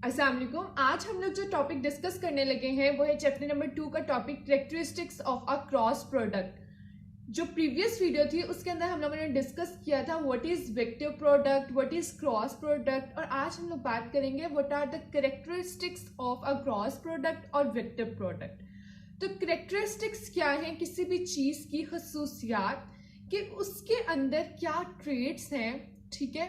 अस्सलाम वालेकुम। आज हम लोग जो टॉपिक डिस्कस करने लगे हैं वो है चैप्टर नंबर 2 का topic characteristics of a cross product. जो प्रीवियस वीडियो थी उसके अंदर हम लोगों ने डिस्कस किया था what is vector product, what is cross product, और आज हम लोग बात करेंगे what are the characteristics of a cross product और वेक्टर प्रोडक्ट। तो कैरेक्टरिस्टिक्स क्या है किसी भी चीज की, खसूसियात कि उसके अंदर क्या ट्रेट्स हैं, ठीक है।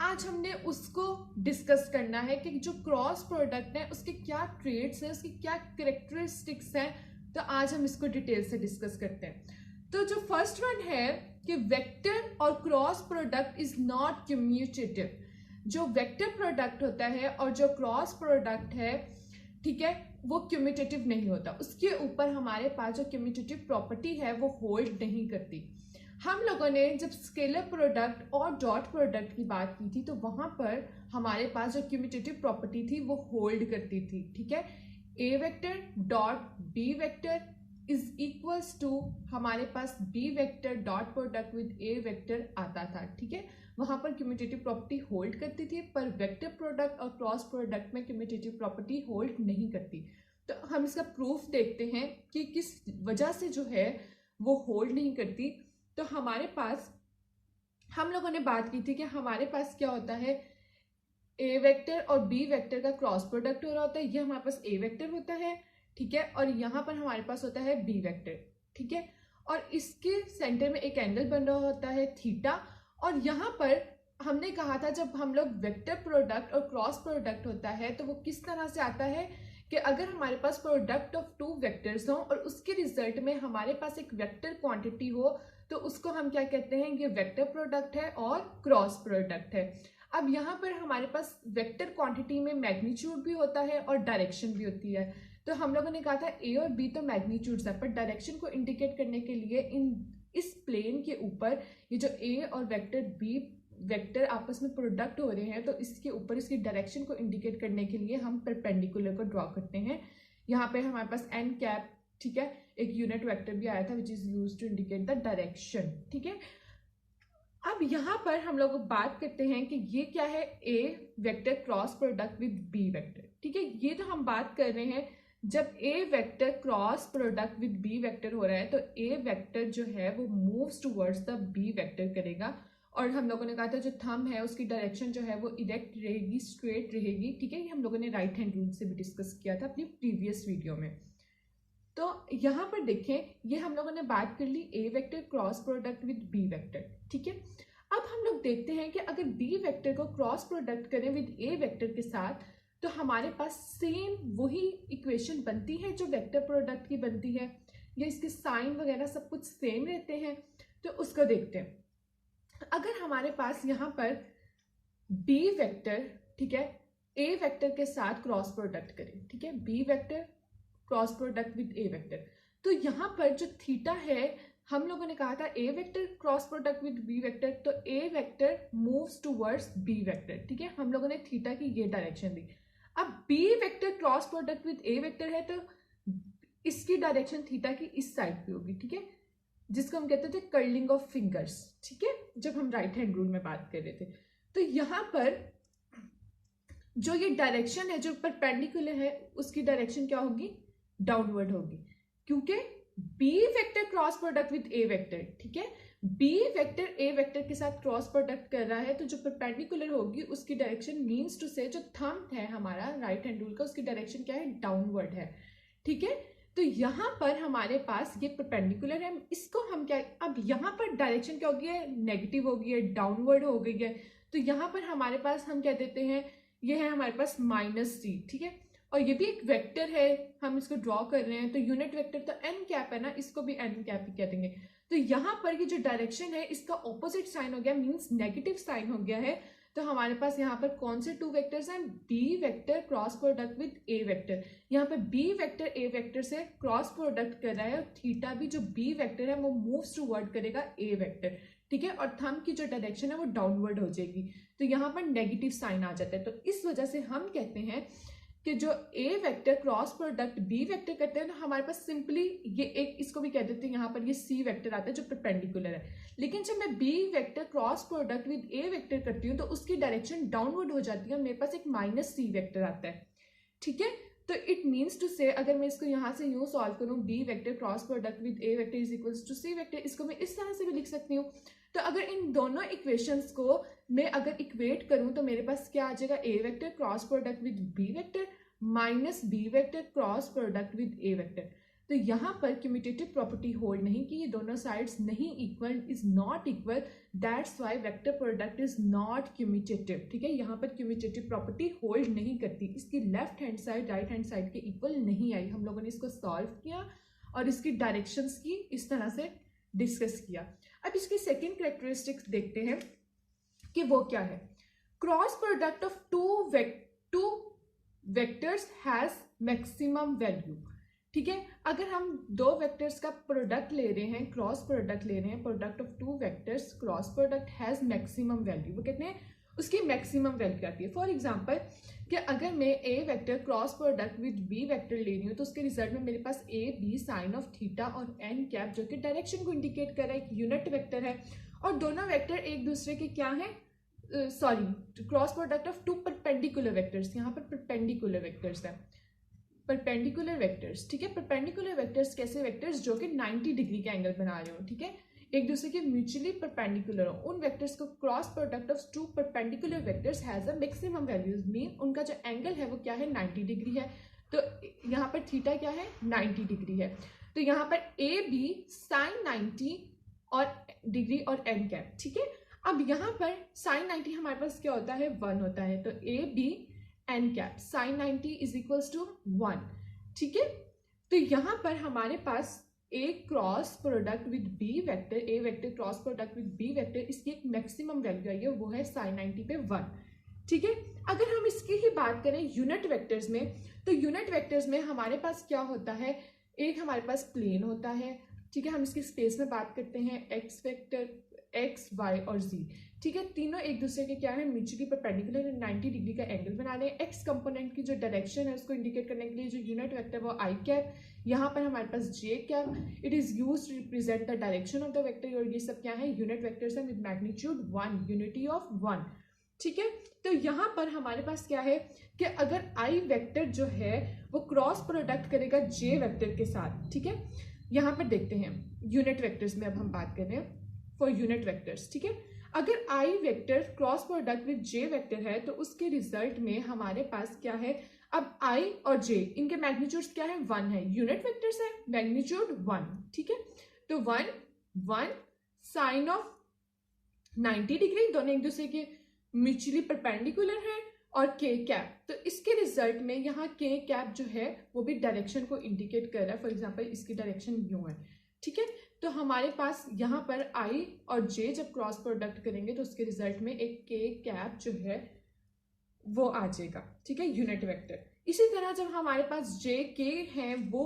आज हमने उसको डिस्कस करना है कि जो क्रॉस प्रोडक्ट है उसके क्या ट्रेट्स हैं, उसकी क्या कैरेक्टरिस्टिक्स हैं। तो आज हम इसको डिटेल से डिस्कस करते हैं। तो जो फर्स्ट वन है कि वेक्टर और cross product is not commutative. जो वेक्टर प्रोडक्ट होता है और जो क्रॉस प्रोडक्ट है, ठीक है, वो कम्यूटेटिव नहीं होता। उसके ऊपर हमारे पास जो कम्यूटेटिव प्रॉपर्टी है वो होल्ड नहीं करती। हम लोगों ने जब स्केलर प्रोडक्ट और डॉट प्रोडक्ट की बात की थी तो वहां पर हमारे पास जो कम्यूटेटिव प्रॉपर्टी थी वो होल्ड करती थी, ठीक है। A vector dot B vector is equals to हमारे पास B vector dot product with A vector आता था, ठीक है। वहां पर कम्यूटेटिव प्रॉपर्टी होल्ड करती थी, पर वेक्टर प्रोडक्ट और क्रॉस प्रोडक्ट में कम्यूटेटिव प्रॉपर्टी होल्ड नहीं करती। तो हम इसका प्रूफ देखते हैं कि किस वजह से जो है वो होल्ड नहीं करती। तो हमारे पास हम लोगों ने बात की थी कि हमारे पास क्या होता है, ए वेक्टर और बी वेक्टर का क्रॉस प्रोडक्ट हो रहा होता है। ये हमारे पास ए वेक्टर होता है, ठीक है, और यहाँ पर हमारे पास होता है बी वेक्टर, ठीक है। और इसके सेंटर में एक एंगल बन रहा होता है थीटा। और यहाँ पर हमने कहा था जब हम लोग वेक्टर प्रोडक्ट और क्रॉस प्रोडक्ट होता है तो वो किस तरह से आता है कि अगर हमारे पास प्रोडक्ट ऑफ टू वेक्टर्स हो और उसके रिजल्ट में हमारे पास एक वेक्टर क्वांटिटी हो तो उसको हम क्या कहते हैं, ये वेक्टर प्रोडक्ट है और क्रॉस प्रोडक्ट है। अब यहाँ पर हमारे पास वेक्टर क्वांटिटी में मैग्नीट्यूड भी होता है और डायरेक्शन भी होती है। तो हम लोगों ने कहा था ए और बी तो मैग्नीट्यूड्स है, पर डायरेक्शन को इंडिकेट करने के लिए इस प्लेन के ऊपर ये जो ए और वेक्टर बी वेक्टर आपस में प्रोडक्ट हो रहे हैं तो इसके ऊपर इसकी डायरेक्शन को इंडिकेट करने के लिए हम परपेंडिकुलर को ड्रॉ करते हैं। यहाँ पे हमारे पास एन कैप, ठीक है, एक यूनिट वेक्टर भी आया था which is used to indicate the direction, ठीक है। अब यहाँ पर हम लोग बात करते हैं कि ये क्या है, A vector cross product with B vector, ठीक है। ये तो हम बात कर रहे हैं जब A vector cross product with B vector हो रहा है तो ए वेक्टर जो है वो moves towards the B vector करेगा। और हम लोगों ने कहा था जो थंब है उसकी डायरेक्शन जो है वो इरेक्ट रहेगी, स्ट्रेट रहेगी, ठीक है। ये हम लोगों ने राइट हैंड रूल से भी डिस्कस किया था अपनी प्रीवियस वीडियो में। तो यहाँ पर देखें, ये हम लोगों ने बात कर ली A vector cross product with B vector, ठीक है। अब हम लोग देखते हैं कि अगर बी वेक्टर को क्रॉस प्रोडक्ट करें विद ए वेक्टर के साथ तो हमारे पास सेम वही इक्वेशन बनती है जो वेक्टर प्रोडक्ट की बनती है, या इसके साइन वगैरह सब कुछ सेम रहते हैं। तो उसको देखते हैं। अगर हमारे पास यहाँ पर बी वेक्टर, ठीक है, ए वेक्टर के साथ क्रॉस प्रोडक्ट करें, ठीक है, B vector cross product with A vector, तो यहाँ पर जो थीटा है हम लोगों ने कहा था A vector cross product with B vector, तो A vector moves towards B vector, ठीक है। हम लोगों ने थीटा की ये डायरेक्शन दी। अब B vector cross product with A vector है तो इसकी डायरेक्शन थीटा की इस साइड पे होगी, ठीक है, जिसको हम कहते थे कर्लिंग ऑफ फिंगर्स, ठीक है, जब हम राइट हैंड रूल में बात कर रहे थे। तो यहाँ पर जो ये डायरेक्शन है जो परपेंडिकुलर है उसकी डायरेक्शन क्या होगी, डाउनवर्ड होगी, क्योंकि B vector cross product with A vector, ठीक है, बी वेक्टर ए वेक्टर के साथ क्रॉस प्रोडक्ट कर रहा है तो जो परपेंडिकुलर होगी उसकी डायरेक्शन मीन्स टू से जो थंब है हमारा राइट हैंड रूल का उसकी डायरेक्शन क्या है, डाउनवर्ड है, ठीक है। तो यहाँ पर हमारे पास ये परपेंडिकुलर है, इसको हम क्या, अब यहाँ पर डायरेक्शन क्या हो गई है, नेगेटिव हो गई है, डाउनवर्ड हो गई है। तो यहाँ पर हमारे पास हम क्या देते हैं, ये है हमारे पास -c, ठीक है, और ये भी एक वेक्टर है, हम इसको ड्रॉ कर रहे हैं तो यूनिट वेक्टर तो एन कैप है ना, इसको भी एन कैप ही कह देंगे। तो यहाँ पर ये जो डायरेक्शन है इसका ऑपोजिट साइन हो गया, मींस नेगेटिव साइन हो गया है। तो हमारे पास यहाँ पर कौन से टू वेक्टर्स हैं, B vector cross product with A vector. यहाँ पर बी वेक्टर ए वेक्टर से क्रॉस प्रोडक्ट कर रहा है और थीटा भी जो बी वेक्टर है वो मूव्स टूवर्ड करेगा ए वेक्टर, ठीक है, और थंब की जो डायरेक्शन है वो डाउनवर्ड हो जाएगी। तो यहाँ पर नेगेटिव साइन आ जाता है। तो इस वजह से हम कहते हैं कि जो A vector cross product B vector करते हैं, तो हमारे पास सिंपली ये एक, इसको भी कह देते हैं यहाँ पर ये सी वेक्टर आता है जो परपेंडिकुलर है। लेकिन जब मैं B vector cross product with A vector करती हूँ तो उसकी डायरेक्शन डाउनवर्ड हो जाती है और मेरे पास एक माइनस सी वेक्टर आता है। ठीक है, तो इट मीन्स टू से, अगर मैं इसको यहाँ से यूँ सॉल्व करूँ, B vector cross product with A vector is equals to C vector, इसको मैं इस तरह से भी लिख सकती हूँ। तो अगर इन दोनों इक्वेशंस को मैं अगर इक्वेट करूँ तो मेरे पास क्या आ जाएगा, A vector cross product with B vector minus B vector cross product with A vector. तो यहाँ पर कम्यूटेटिव प्रॉपर्टी होल्ड नहीं कि ये दोनों साइड्स नहीं equal, is not equal, that's why vector product is not commutative. ठीक है, यहाँ पर कम्यूटेटिव प्रॉपर्टी होल्ड नहीं करती, इसकी left hand side right hand side के इक्वल नहीं आई। हम लोगों ने इसको सॉल्व किया और इसकी डायरेक्शंस की इस तरह से डिस्कस किया। अब इसकी सेकेंड कैरेक्टरिस्टिक्स देखते हैं कि वो क्या है। Cross product of two vectors has maximum value. ठीक है, अगर हम दो वेक्टर्स का प्रोडक्ट ले रहे हैं, क्रॉस प्रोडक्ट ले रहे हैं, product of two vectors cross product has maximum value, वो कहते हैं उसकी मैक्सिमम वैल्यू आती है। फॉर एग्जांपल कि अगर मैं A vector cross product with B vector ले रही हूँ तो उसके रिजल्ट में मेरे पास A B sine of theta और एन कैप जो कि डायरेक्शन को इंडिकेट कर रहा है, एक यूनिट वेक्टर है, और दोनों वेक्टर एक दूसरे के क्या है, cross product of two perpendicular vectors, यहाँ पर परपेंडिकुलर वेक्टर्स है, परपेंडिकुलर वेक्टर्स। ठीक है, परपेंडिकुलर वेक्टर्स कैसे वेक्टर्स जो कि 90 डिग्री का एंगल बना रहे हो, ठीक है, एक दूसरे के म्यूचुअली परपेंडिकुलर हो, उन वेक्टर्स को cross product of two perpendicular vectors has a maximum values, mean उनका जो एंगल है वो क्या है, 90 डिग्री है। तो यहाँ पर थीटा क्या है, 90 डिग्री है। तो यहाँ पर ए बी साइन 90 और डिग्री और एन कैप। ठीक है, अब यहाँ पर साइन 90 हमारे पास क्या होता है, 1 होता है, तो A B N cap sine 90 is equals to 1। ठीक है, तो यहाँ पर हमारे पास A cross product with B vector, A vector cross product with B vector, इसकी एक मैक्सिमम वैल्यू आई है, वो है साइन 90 पे 1। ठीक है, अगर हम इसकी ही बात करें यूनिट वेक्टर्स में, तो यूनिट वेक्टर्स में हमारे पास क्या होता है, एक हमारे पास प्लेन होता है। ठीक है, हम इसकी स्पेस में बात करते हैं, एक्स वेक्टर एक्स वाई और जी। ठीक है, तीनों एक दूसरे के क्या है, म्यूचुअली परपेंडिकुलर 90 डिग्री का एंगल बना रहे हैं। एक्स कंपोनेंट की जो डायरेक्शन है उसको इंडिकेट करने के लिए जो यूनिट वेक्टर वो आई कैप, यहाँ पर हमारे पास J cap, it is used to represent the direction of the vector, और ये सब क्या है, यूनिट वेक्टर्स है विद मैग्नीट्यूड 1, यूनिटी ऑफ 1। ठीक है, तो यहाँ पर हमारे पास क्या है कि अगर आई वेक्टर जो है वो क्रॉस प्रोडक्ट करेगा जे वेक्टर के साथ। ठीक है, यहाँ पर देखते हैं यूनिट वेक्टर्स में, अब हम बात कर रहे हैं फॉर यूनिट वेक्टर्स। ठीक है, अगर I vector cross product with J vector है तो उसके रिजल्ट में हमारे पास क्या है, अब आई और जे इनके मैग्नीट्यूड्स क्या है, 1 है, यूनिट वेक्टर्स है, मैग्नीट्यूड 1। ठीक है, तो 1 1 साइन ऑफ 90 डिग्री, दोनों एक दूसरे के म्यूचुअली परपेंडिकुलर है, और के कैप, तो इसके रिजल्ट में यहाँ के कैप जो है वो भी डायरेक्शन को इंडिकेट कर रहा है। फॉर एग्जांपल इसकी डायरेक्शन यूं है। ठीक है, तो हमारे पास यहाँ पर आई और जे जब क्रॉस प्रोडक्ट करेंगे तो उसके रिजल्ट में एक के कैप जो है वो आ जाएगा। ठीक है, यूनिट वेक्टर। इसी तरह जब हमारे पास जे के हैं वो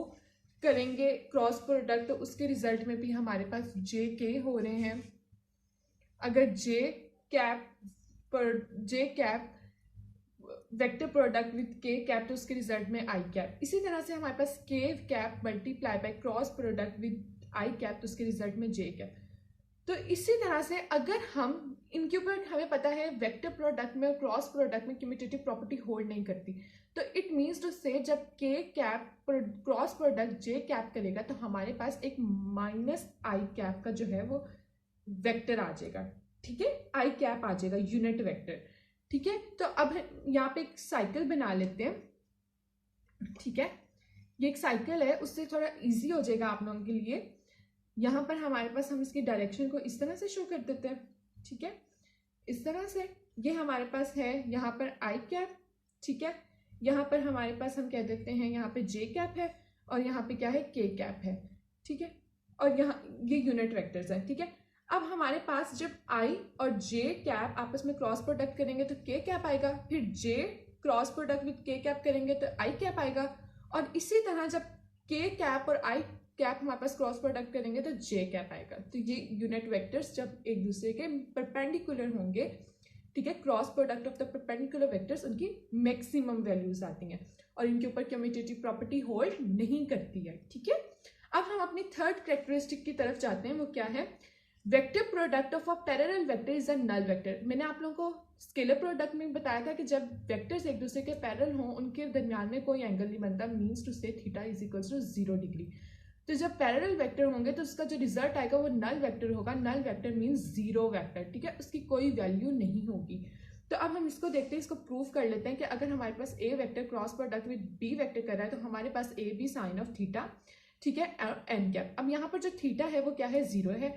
करेंगे क्रॉस प्रोडक्ट तो उसके रिजल्ट में भी हमारे पास जे के हो रहे हैं। अगर जे cap vector product with K cap तो उसके रिजल्ट में आई कैप। इसी तरह से हमारे पास के cap multiply by cross product with I cap तो उसके रिजल्ट में जे कैप। तो इसी तरह से अगर हम इनके ऊपर, हमें पता है वेक्टर प्रोडक्ट में और क्रॉस प्रोडक्ट में कम्यूटेटिव प्रॉपर्टी होल्ड नहीं करती, तो इट मीन्स टू से जब के कैप क्रॉस प्रोडक्ट जे कैप करेगा तो हमारे पास एक माइनस आई कैप का जो है वो वेक्टर आ जाएगा। ठीक है, आई कैप आ जाएगा, यूनिट वेक्टर। ठीक है, तो अब यहाँ पे एक साइकिल बना लेते हैं। ठीक है, ये एक साइकिल है, उससे थोड़ा इजी हो जाएगा आप लोगों के लिए। यहाँ पर हमारे पास हम इसकी डायरेक्शन को इस तरह से शो कर देते हैं। ठीक है, इस तरह से ये हमारे पास है यहाँ पर आई कैप। ठीक है, यहाँ पर हमारे पास हम कह देते हैं यहाँ पे जे कैप है और यहाँ पे क्या है, के कैप है। ठीक है, और यहाँ ये यूनिट वेक्टर्स है। ठीक है, अब हमारे पास जब आई और जे कैप आपस में क्रॉस प्रोडक्ट करेंगे तो के कैप आएगा, फिर जे cross product with K cap करेंगे तो आई कैप आएगा, और इसी तरह जब के कैप और आई कैप हमारे पास क्रॉस प्रोडक्ट करेंगे तो जे कैप आएगा। तो ये यूनिट वेक्टर्स जब एक दूसरे के परपेंडिकुलर होंगे, ठीक है, cross product of the perpendicular vectors उनकी मैक्सिमम वैल्यूज आती हैं और इनके ऊपर कम्यूटेटिव प्रॉपर्टी होल्ड नहीं करती है। ठीक है, अब हम अपनी थर्ड कैरेक्टरिस्टिक की तरफ जाते हैं, वो क्या है, vector product of a parallel vector is a null vector. मैंने आप लोगों को स्केलर प्रोडक्ट में बताया था कि जब वेक्टर्स एक दूसरे के पैरेलल हों उनके दरमियान में कोई एंगल नहीं बनता, means to say theta is equals to 0 degree. तो जब पैरेलल वेक्टर होंगे तो उसका जो रिजल्ट आएगा वो नल वेक्टर होगा। नल वेक्टर मीन्स 0 वेक्टर, ठीक है, उसकी कोई वैल्यू नहीं होगी। तो अब हम इसको देखते हैं, इसको प्रूव कर लेते हैं कि अगर हमारे पास A vector cross product with B vector कर रहा है तो हमारे पास A B sine of theta, ठीक है, और एन कैप। अब यहाँ पर जो थीटा है वो क्या है, 0 है,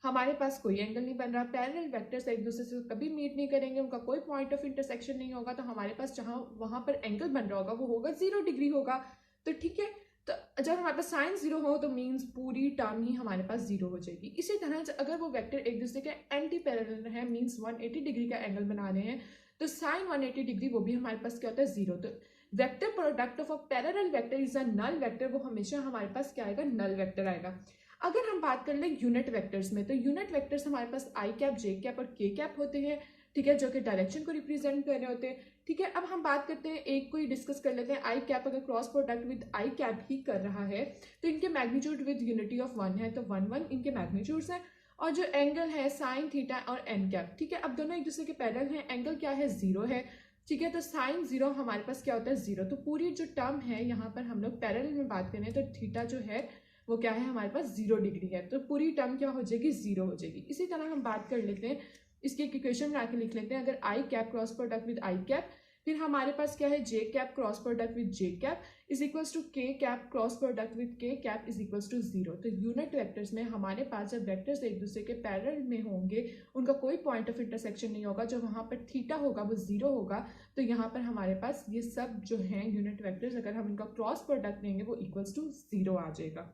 हमारे पास कोई एंगल नहीं बन रहा, पैरेलल वेक्टर्स एक दूसरे से कभी मीट नहीं करेंगे, उनका कोई पॉइंट ऑफ इंटरसेक्शन नहीं होगा, तो हमारे पास जहाँ वहां पर एंगल बन रहा होगा वो होगा 0 डिग्री होगा। तो ठीक है, तो जब हमारे पास साइन 0 हो तो मीन्स पूरी टर्म ही हमारे पास 0 हो जाएगी। इसी तरह अगर वो वेक्टर एक दूसरे के एंटी पैरेलल है, मीन्स 180 डिग्री का एंगल बना रहे हैं, तो साइन 180 डिग्री वो भी हमारे पास क्या होता है, 0। तो vector product of a parallel vector is a null vector, वो हमेशा हमारे पास क्या आएगा, नल वेक्टर आएगा। अगर हम बात कर लें यूनिट वेक्टर्स में, तो यूनिट वेक्टर्स हमारे पास आई कैप, जे कैप और के कैप होते हैं, ठीक है, जो कि डायरेक्शन को रिप्रेजेंट कर रहे होते हैं। ठीक है, अब हम बात करते हैं, एक को ही डिस्कस कर लेते हैं। आई कैप अगर cross product with I cap ही कर रहा है तो इनके मैग्नीट्यूड विद यूनिटी ऑफ 1 है, तो 1 1 इनके मैग्नीट्यूड्स हैं। और जो एंगल है साइन थीटा और एन कैप, ठीक है, अब दोनों एक दूसरे के पैरेलल हैं, एंगल क्या है, 0 है, ठीक है, तो साइन 0 हमारे पास क्या होता है, 0। तो पूरी जो टर्म है यहाँ पर हम लोग पैरेलल में बात करें तो थीटा जो है वो क्या है, हमारे पास 0 डिग्री है, तो पूरी टर्म क्या हो जाएगी, 0 हो जाएगी। इसी तरह हम बात कर लेते हैं, इसकी एक इक्वेशन बना के लिख लेते हैं। अगर I cap cross product with I cap, फिर हमारे पास क्या है, J cap cross product with J cap is equals to K cap cross product with K cap is equals to 0। तो यूनिट वेक्टर्स में हमारे पास जब वेक्टर्स एक दूसरे के पैरेलल में होंगे, उनका कोई पॉइंट ऑफ इंटरसेक्शन नहीं होगा, जो वहां पर थीटा होगा वो 0 होगा, तो यहाँ पर हमारे पास ये सब जो है यूनिट वेक्टर्स, अगर हम इनका क्रॉस प्रोडक्ट लेंगे वो इक्वल्स टू 0 आ जाएगा।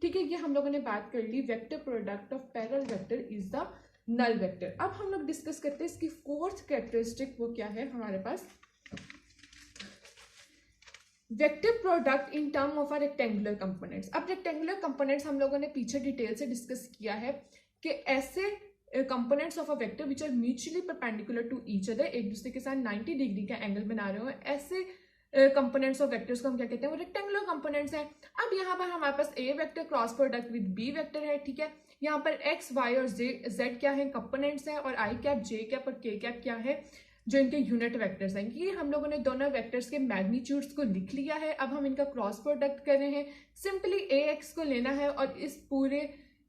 ठीक है, ये हम लोगों ने बात कर ली, vector product of parallel vector is the null vector. अब हम लोग डिस्कस करते हैं इसकी फोर्थ कैरेक्टरिस्टिक, वो क्या है हमारे पास, vector product in term of a rectangular components. अब रेक्टेंगुलर कंपोनेंट्स हम लोगों ने पीछे डिटेल से डिस्कस किया है कि ऐसे components of a vector which are mutually perpendicular to each other, एक दूसरे के साथ 90 डिग्री का एंगल बना रहे हो, ऐसे कंपोनेंट्स ऑफ वेक्टर्स को हम क्या कहते हैं, वो रेक्टेंगुलर कंपोनेंट्स हैं। अब यहाँ पर हमारे पास A vector cross product with B vector है, ठीक है, यहाँ पर एक्स वाई और जेड क्या है, कंपोनेंट्स हैं, और आई कैप, जे कैप और के कैप क्या है, जो इनके यूनिट वेक्टर्स हैं। ये हम लोगों ने दोनों वेक्टर्स के मैग्नीट्यूड्स को लिख लिया है। अब हम इनका क्रॉस प्रोडक्ट कर रहे हैं, सिंपली ए एक्स को लेना है और इस पूरे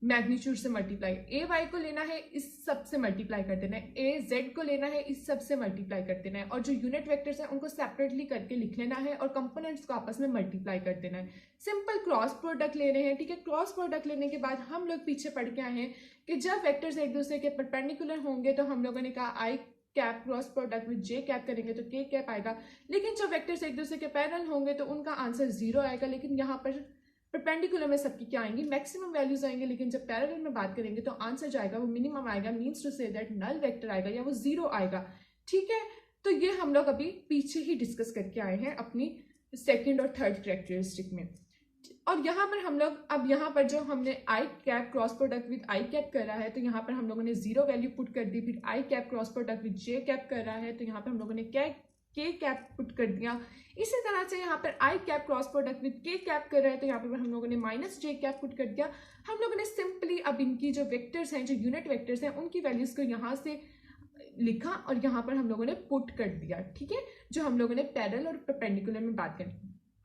मैग्नीट्यूड से मल्टीप्लाई, ए वाई को लेना है, इस सब से मल्टीप्लाई कर देना है, ए जेड को लेना है, इस सब से मल्टीप्लाई कर देना है, और जो यूनिट वेक्टर्स हैं उनको सेपरेटली करके लिख लेना है और कंपोनेंट्स को आपस में मल्टीप्लाई कर देना है। सिंपल क्रॉस प्रोडक्ट ले रहे हैं, ठीक है। क्रॉस प्रोडक्ट लेने के बाद हम लोग पीछे पढ़ के आए हैं कि जब वेक्टर्स एक दूसरे के परपेंडिकुलर होंगे तो हम लोगों ने कहा I cap cross product with J cap करेंगे तो के कैप आएगा, लेकिन जब वेक्टर्स एक दूसरे के पैरेलल होंगे तो उनका आंसर 0 आएगा। लेकिन यहाँ पर परपेंडिकुलर में सबकी क्या आएंगी, मैक्सिमम वैल्यूज आएंगे, लेकिन जब पैरेलल में बात करेंगे तो आंसर जाएगा वो मिनिमम आएगा, means to say that null vector आएगा या वो 0 आएगा, ठीक है। तो ये हम लोग अभी पीछे ही डिस्कस करके आए हैं अपनी सेकेंड और थर्ड कैरेक्टरिस्टिक में। और यहाँ पर हम लोग, अब यहाँ पर जो हमने I cap cross product with I cap कर रहा है तो यहाँ पर हम लोगों ने 0 वैल्यू पुट कर दी। फिर I cap cross product with J cap कर रहा है तो यहाँ पर हम लोगों ने क्या के कैप पुट कर दिया। इसी तरह से यहाँ पर आई cap cross product with K cap कर रहे हैं तो यहाँ पर हम लोगों ने माइनस जे कैप पुट कर दिया। हम लोगों ने सिंपली अब इनकी जो वेक्टर्स हैं, जो यूनिट वेक्टर्स हैं, उनकी वैल्यूज को यहाँ से लिखा और यहाँ पर हम लोगों ने पुट कर दिया, ठीक है, जो हम लोगों ने पैरेलल और परपेंडिकुलर में बात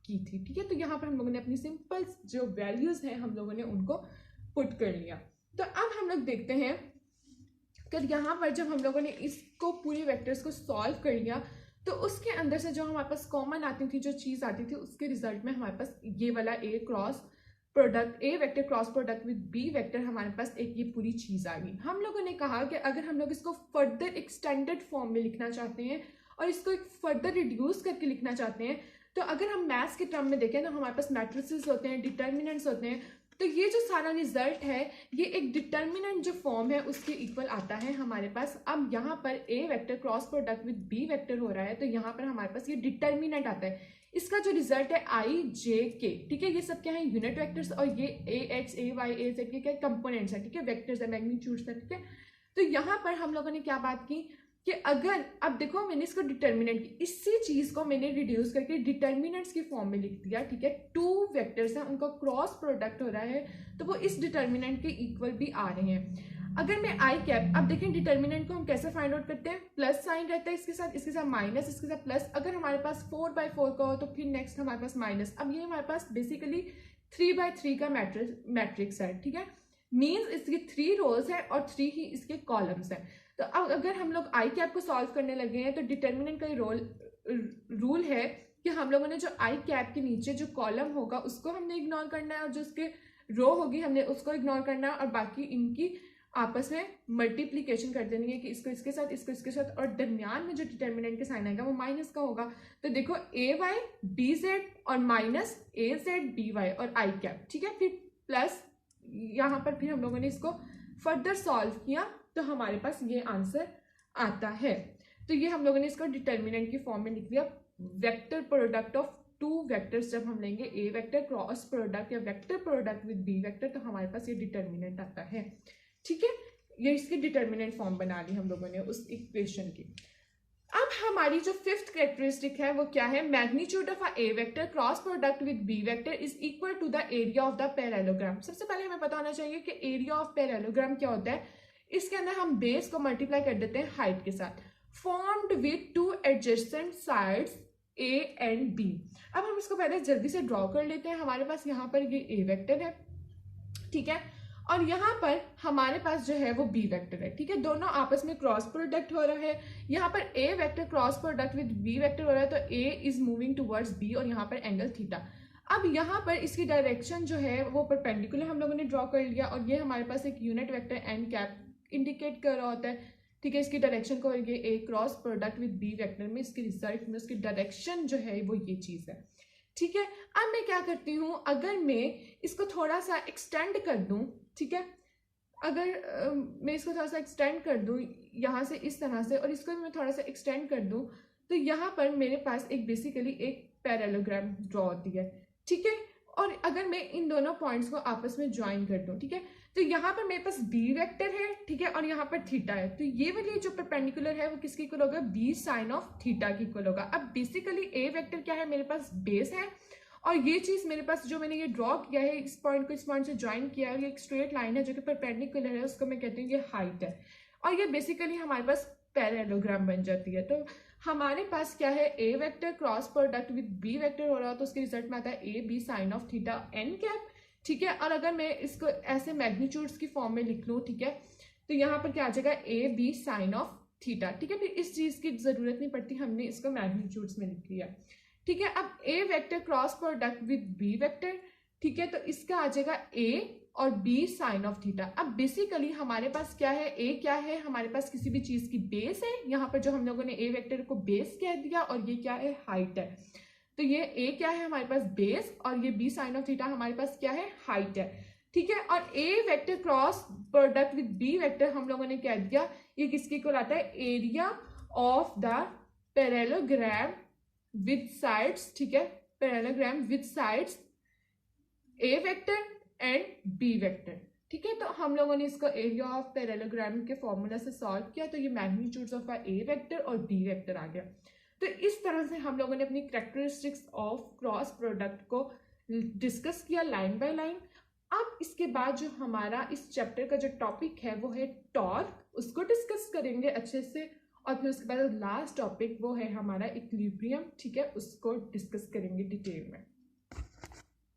की थी, ठीक है। तो यहाँ पर हम लोगों ने अपनी सिंपल जो वैल्यूज हैं हम लोगों ने उनको पुट कर लिया। तो अब हम लोग देखते हैं कि यहाँ पर जब हम लोगों ने इसको पूरे वेक्टर्स को सॉल्व कर लिया तो उसके अंदर से जो हमारे पास कॉमन आती थी, जो चीज आती थी, उसके रिजल्ट में हमारे पास ये वाला A cross product, A vector cross product with B vector, हमारे पास एक ये पूरी चीज आ गई। हम लोगों ने कहा कि अगर हम लोग इसको फर्दर एक्सटेंडेड फॉर्म में लिखना चाहते हैं और इसको एक फर्दर रिड्यूस करके लिखना चाहते हैं, तो अगर हम मैथ्स के टर्म में देखें तो हमारे पास मैट्रिसेस होते हैं, डिटर्मिनेंट्स होते हैं, तो ये जो सारा रिजल्ट है ये एक डिटर्मिनेंट जो फॉर्म है उसके इक्वल आता है हमारे पास। अब यहाँ पर A vector cross product with B vector हो रहा है तो यहाँ पर हमारे पास ये डिटर्मिनेंट आता है। इसका जो रिजल्ट है आई जे के, ठीक है, ये सब क्या है, यूनिट वेक्टर्स, और ये ए एक्स ए वाई ए जेड के क्या कंपोनेंट्स है, ठीक है, वेक्टर्स है, मैग्नीट्यूड्स है, ठीक है। तो यहाँ पर हम लोगों ने क्या बात की कि अगर अब देखो मैंने इसको डिटर्मिनेंट की, इसी चीज को मैंने रिड्यूस करके डिटर्मिनेंट्स की फॉर्म में लिख दिया, ठीक है। टू वेक्टर्स हैं, उनका क्रॉस प्रोडक्ट हो रहा है तो वो इस डिटर्मिनेंट के इक्वल भी आ रहे हैं। अगर मैं आई कैप, अब देखें डिटर्मिनेंट को हम कैसे फाइंड आउट करते हैं, प्लस साइन रहता है इसके साथ माइनस, इसके साथ प्लस। अगर हमारे पास 4/4 का हो तो फिर नेक्स्ट हमारे पास माइनस। अब ये हमारे पास बेसिकली 3/3 का मैट्रिक्स है, ठीक है। मीन्स इसकी 3 रोज है और 3 ही इसके कॉलम्स हैं। तो अब अगर हम लोग आई कैप को सॉल्व करने लगे हैं तो डिटर्मिनेंट का रूल है कि हम लोगों ने जो आई कैप के नीचे जो कॉलम होगा उसको हमने इग्नोर करना है, और जो उसके रो होगी हमने उसको इग्नोर करना है, और बाकी इनकी आपस में मल्टीप्लीकेशन कर देनी है कि इसको इसके साथ, इसको इसके साथ, और दरमियान में जो डिटर्मिनेंट का साइन आएगा वो माइनस का होगा। तो देखो AY BZ और माइनस AZ BY और आई कैप, ठीक है। फिर प्लस यहाँ पर फिर हम लोगों ने इसको फर्दर सॉल्व किया तो हमारे पास ये आंसर आता है। तो ये हम लोगों ने इसको डिटर्मिनेंट की फॉर्म में लिख दिया। Vector product of two vectors जब हम लेंगे, ए वेक्टर क्रॉस प्रोडक्ट या vector product with B vector, तो हमारे पास ये डिटर्मिनेंट आता है, ठीक है। ये इसकी डिटर्मिनेंट फॉर्म बना ली हम लोगों ने उस इक्वेशन की। अब हमारी जो फिफ्थ कैरेक्टरिस्टिक है वो क्या है, magnitude of a A vector cross product with B vector is equal to the area of the parallelogram. सबसे पहले हमें पता होना चाहिए कि एरिया ऑफ पैरेललोग्राम क्या होता है। इसके अंदर हम बेस को मल्टीप्लाई कर देते हैं हाइट के साथ। Formed with two adjacent sides A and B. अब हम इसको पहले जल्दी से ड्रॉ कर लेते हैं। हमारे पास यहाँ पर ये ए वेक्टर है, ठीक है, और यहाँ पर हमारे पास जो है वो बी वेक्टर है, ठीक है। दोनों आपस में क्रॉस प्रोडक्ट हो रहा है। यहाँ पर A vector cross product with B vector हो रहा है, तो A is moving towards B और यहाँ पर एंगल थीटा। अब यहाँ पर इसकी डायरेक्शन जो है वो परपेंडिकुलर हम लोगों ने ड्रॉ कर लिया, और ये हमारे पास एक unit vector N cap indicate कर रहा होता है, ठीक है। इसकी डायरेक्शन को ये A cross product with B vector में इसके रिजल्ट में उसकी डायरेक्शन जो है वो ये चीज है, ठीक है। अब मैं क्या करती हूँ, अगर मैं इसको थोड़ा सा एक्सटेंड कर दूं, ठीक है, अगर मैं इसको थोड़ा सा एक्सटेंड कर दूं यहाँ से इस तरह से, और इसको मैं थोड़ा सा एक्सटेंड कर दूं, तो यहाँ पर मेरे पास एक बेसिकली एक पैरेललोग्राम ड्रॉ होती है, ठीक है। और अगर मैं इन दोनों पॉइंट्स को आपस में ज्वाइन कर दूं, ठीक है, तो यहाँ पर मेरे पास बी वेक्टर है, ठीक है, और यहाँ पर थीटा है। तो ये वाली जो परपेंडिकुलर है वो किसकी इक्वल होगा, बी साइन ऑफ थीटा की इक्वल होगा। अब बेसिकली ए वेक्टर क्या है, मेरे पास बेस है, और ये चीज मेरे पास जो मैंने ये ड्रॉ किया है, इस पॉइंट को इस पॉइंट से ज्वाइन किया है, ये एक स्ट्रेट लाइन है जो कि परपेंडिकुलर है, उसको मैं कहती हूँ ये हाइट है, और ये बेसिकली हमारे पास पैरेललोग्राम बन जाती है। तो हमारे पास क्या है, A vector cross product with B vector हो रहा है, तो उसके रिजल्ट में आता है A B sine of theta N cap, ठीक है। और अगर मैं इसको ऐसे मैग्नीट्यूड्स की फॉर्म में लिख लूँ, ठीक है, तो यहाँ पर क्या आ जाएगा, A B sine of theta, ठीक है। फिर इस चीज की जरूरत नहीं पड़ती, हमने इसको मैग्नीट्यूड्स में लिख लिया, ठीक है। अब A vector cross product with B vector, ठीक है, तो इसका आ जाएगा ए और बी साइन ऑफ थीटा। अब बेसिकली हमारे पास क्या है, ए क्या है, हमारे पास किसी भी चीज की बेस है, यहाँ पर जो हम लोगों ने ए वेक्टर को बेस कह दिया, और ये क्या है, हाइट है। तो ये ए क्या है हमारे पास, बेस, और ये बी साइन ऑफ थीटा हमारे पास क्या है, हाइट है, ठीक है। और A vector cross product with B vector हम लोगों ने कह दिया ये किसके इक्वल आता है, area of the parallelogram with sides, ठीक है, parallelogram with sides A vector and B vector, ठीक है। तो हम लोगों ने इसको एरिया ऑफ पैरेललोग्राम के फॉर्मूला से सॉल्व किया, तो ये मैग्नीट्यूड्स ऑफ ए वेक्टर और बी वेक्टर आ गया। तो इस तरह से हम लोगों ने अपनी कैरेक्टरिस्टिक्स ऑफ क्रॉस प्रोडक्ट को डिस्कस किया लाइन बाय लाइन। अब इसके बाद जो हमारा इस चैप्टर का जो टॉपिक है वो है टॉर्क, उसको डिस्कस करेंगे अच्छे से, और फिर उसके बाद लास्ट टॉपिक वो है हमारा इक्विलिब्रियम, ठीक है, उसको डिस्कस करेंगे डिटेल में।